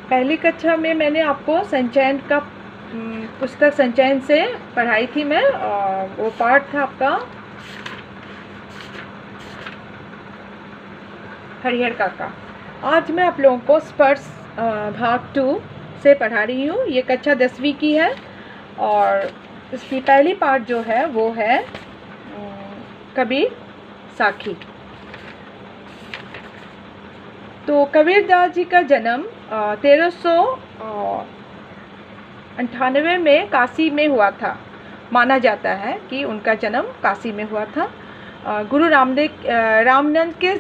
पहली कक्षा में मैंने आपको संचयन का पुस्तक संचयन से पढ़ाई थी मैं, और वो पाठ था आपका हरिहर काका। आज मैं आप लोगों को स्पर्श भाग 2 से पढ़ा रही हूँ। ये कक्षा 10वीं की है और इसकी पहली पाठ जो है वो है कबीर साखी। तो कबीरदास जी का जन्म 1398 में काशी में हुआ था। माना जाता है कि उनका जन्म काशी में हुआ था। गुरु रामानंद के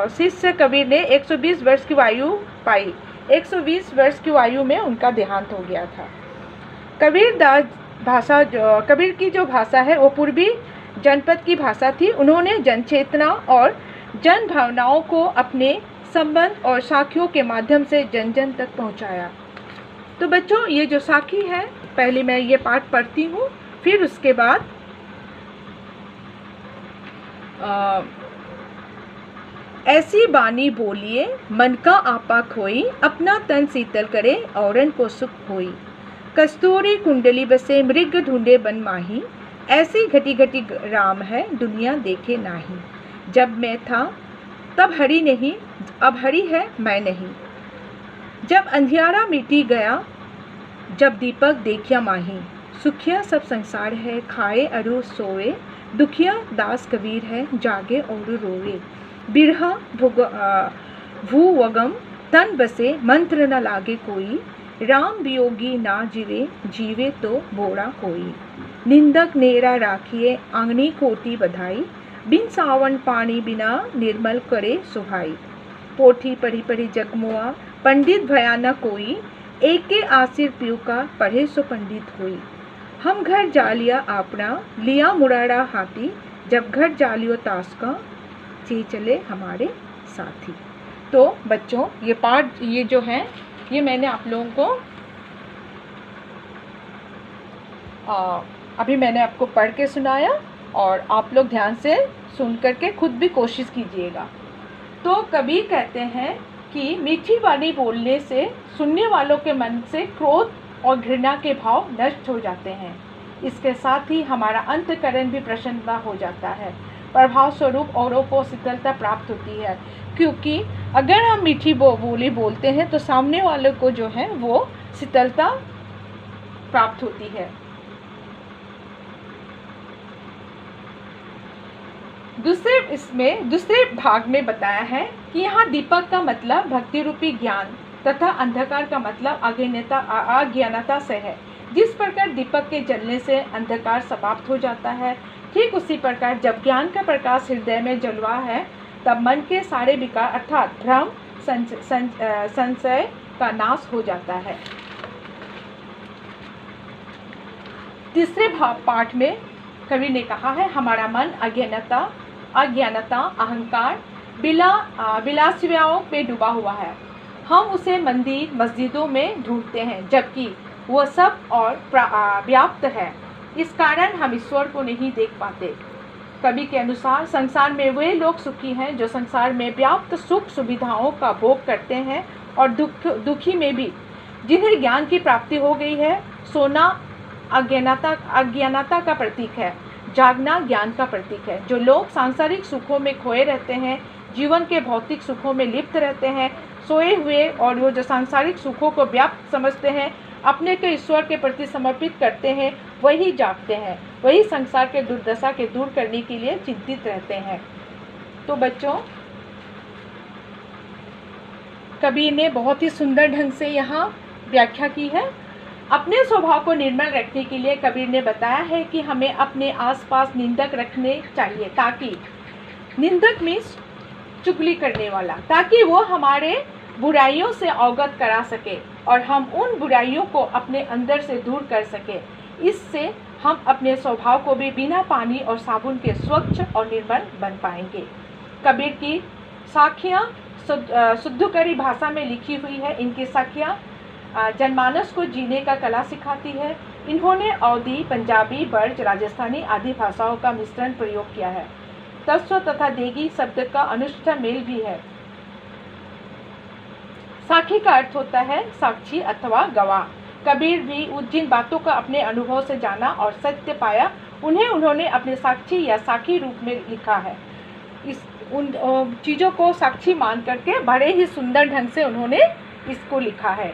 शिष्य कबीर ने 120 वर्ष की आयु पाई। 120 वर्ष की आयु में उनका देहांत हो गया था। कबीर की जो भाषा है वो पूर्वी जनपद की भाषा थी। उन्होंने जनचेतना और जन भावनाओं को अपने संबंध और साखियों के माध्यम से जन जन तक पहुंचाया। तो बच्चों, ये जो साखी है, पहले मैं ये पाठ पढ़ती हूँ, फिर उसके बाद ऐसी बानी बोलिए मन का आपा खोई, अपना तन शीतल करे औरन को सुख होई। कस्तूरी कुंडली बसे मृग ढूंढे बन माही, ऐसी घटी घटी राम है दुनिया देखे नाही। जब मैं था तब हरि नहीं, अब हरि है मैं नहीं। जब अंधियारा मिटी गया, जब दीपक देखिया माही। सुखिया सब संसार है खाए अरु सोए, दुखिया दास कबीर है जागे और रोए। बिरहा भूवगम तन बसे मंत्र न लागे कोई, राम वियोगी ना जीवे जीवे तो बोरा कोई। निंदक नेरा राखिए आंगनी कोटी बधाई, बिन सावन पानी बिना निर्मल करे सुहाई। पोथी पढ़ी पढ़ी जगमुआ पंडित भया न कोई, एके आसिर पियु का पढ़े सो पंडित होई। हम घर जालिया आपना लिया मुरारा हाथी, जब घर जालियो ताश का चे चले हमारे साथी। तो बच्चों, ये पाठ ये जो है ये मैंने आप लोगों को अभी मैंने आपको पढ़ के सुनाया और आप लोग ध्यान से सुन करके खुद भी कोशिश कीजिएगा। तो कबीर कहते हैं कि मीठी वाणी बोलने से सुनने वालों के मन से क्रोध और घृणा के भाव नष्ट हो जाते हैं। इसके साथ ही हमारा अंतःकरण भी प्रसन्नता हो जाता है। प्रभाव स्वरूप औरों को शीतलता प्राप्त होती है, क्योंकि अगर हम मीठी बोली बोलते हैं तो सामने वाले को जो है वो शीतलता प्राप्त होती है। दूसरे भाग में बताया है कि यहाँ दीपक का मतलब भक्ति रूपी ज्ञान तथा अंधकार का मतलब अज्ञानता से है। जिस प्रकार दीपक के जलने से अंधकार समाप्त हो जाता है, ठीक उसी प्रकार जब ज्ञान का प्रकाश हृदय में जलवा है, तब मन के सारे विकार अर्थात भ्रम संशय का नाश हो जाता है। तीसरे पाठ में कवि ने कहा है, हमारा मन अज्ञानता अहंकार विलासियाओं पे डूबा हुआ है। हम उसे मंदिर मस्जिदों में ढूंढते हैं, जबकि वह सब और व्याप्त है। इस कारण हम ईश्वर को नहीं देख पाते। कवि के अनुसार संसार में वे लोग सुखी हैं जो संसार में व्याप्त सुख सुविधाओं का भोग करते हैं, और दुखी में भी जिन्हें ज्ञान की प्राप्ति हो गई है। सोना अज्ञानता का प्रतीक है, जागना ज्ञान का प्रतीक है। जो लोग सांसारिक सुखों में खोए रहते हैं, जीवन के भौतिक सुखों में लिप्त रहते हैं, सोए हुए, और वो जो सांसारिक सुखों को व्याप्त समझते हैं, अपने को ईश्वर के प्रति समर्पित करते हैं, वही जागते हैं, वही संसार के दुर्दशा के दूर करने के लिए चिंतित रहते हैं। तो बच्चों, कबीर ने बहुत ही सुंदर ढंग से यहाँ व्याख्या की है। अपने स्वभाव को निर्मल रखने के लिए कबीर ने बताया है कि हमें अपने आसपास निंदक रखने चाहिए, ताकि निंदक मीन्स चुगली करने वाला, ताकि वो हमारे बुराइयों से अवगत करा सके और हम उन बुराइयों को अपने अंदर से दूर कर सके। इससे हम अपने स्वभाव को भी बिना पानी और साबुन के स्वच्छ और निर्मल बन पाएंगे। कबीर की साखियाँ शुद्धकरी भाषा में लिखी हुई है। इनकी साखियाँ जनमानस को जीने का कला सिखाती है। इन्होंने अवधी, पंजाबी, ब्रज, राजस्थानी आदि भाषाओं का मिश्रण प्रयोग किया है। तत्व तथा देगी शब्द का अनुष्ठ मेल भी है। साखी का अर्थ होता है साक्षी अथवा गवाह। कबीर भी जिन बातों का अपने अनुभव से जाना और सत्य पाया उन्हें उन्होंने अपने साक्षी या साखी रूप में लिखा है। उन चीज़ों को साक्षी मान करके बड़े ही सुंदर ढंग से उन्होंने इसको लिखा है।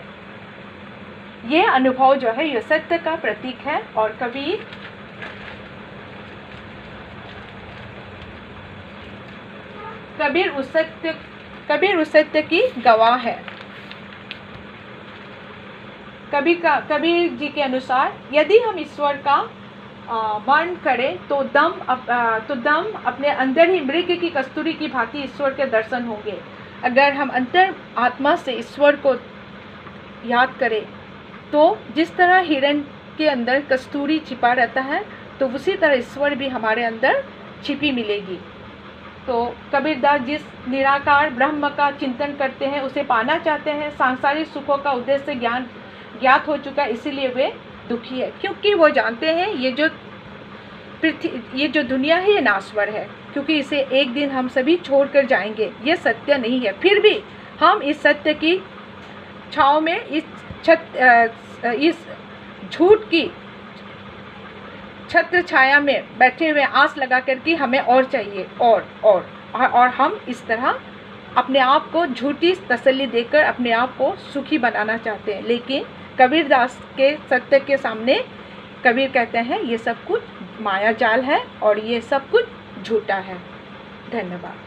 ये अनुभव जो है ये सत्य का प्रतीक है और कबीर उस सत्य की गवाह है। कबीर जी के अनुसार यदि हम ईश्वर का वर्ण करें तो दम अपने अंदर ही मृग की कस्तूरी की भांति ईश्वर के दर्शन होंगे। अगर हम अंतर आत्मा से ईश्वर को याद करें तो जिस तरह हिरण के अंदर कस्तूरी छिपा रहता है तो उसी तरह ईश्वर भी हमारे अंदर छिपी मिलेगी। तो कबीरदास जिस निराकार ब्रह्म का चिंतन करते हैं उसे पाना चाहते हैं। सांसारिक सुखों का उद्देश्य ज्ञात हो चुका है, इसीलिए वे दुखी है, क्योंकि वो जानते हैं ये जो दुनिया है ये नाश्वर है, क्योंकि इसे एक दिन हम सभी छोड़कर जाएंगे। ये सत्य नहीं है। फिर भी हम इस सत्य की छाँव में इस झूठ की छत्र छाया में बैठे हुए आस लगा कर कि हमें और चाहिए और हम इस तरह अपने आप को झूठी तसल्ली देकर अपने आप को सुखी बनाना चाहते हैं। लेकिन कबीरदास के सत्य के सामने कबीर कहते हैं ये सब कुछ माया जाल है और ये सब कुछ झूठा है। धन्यवाद।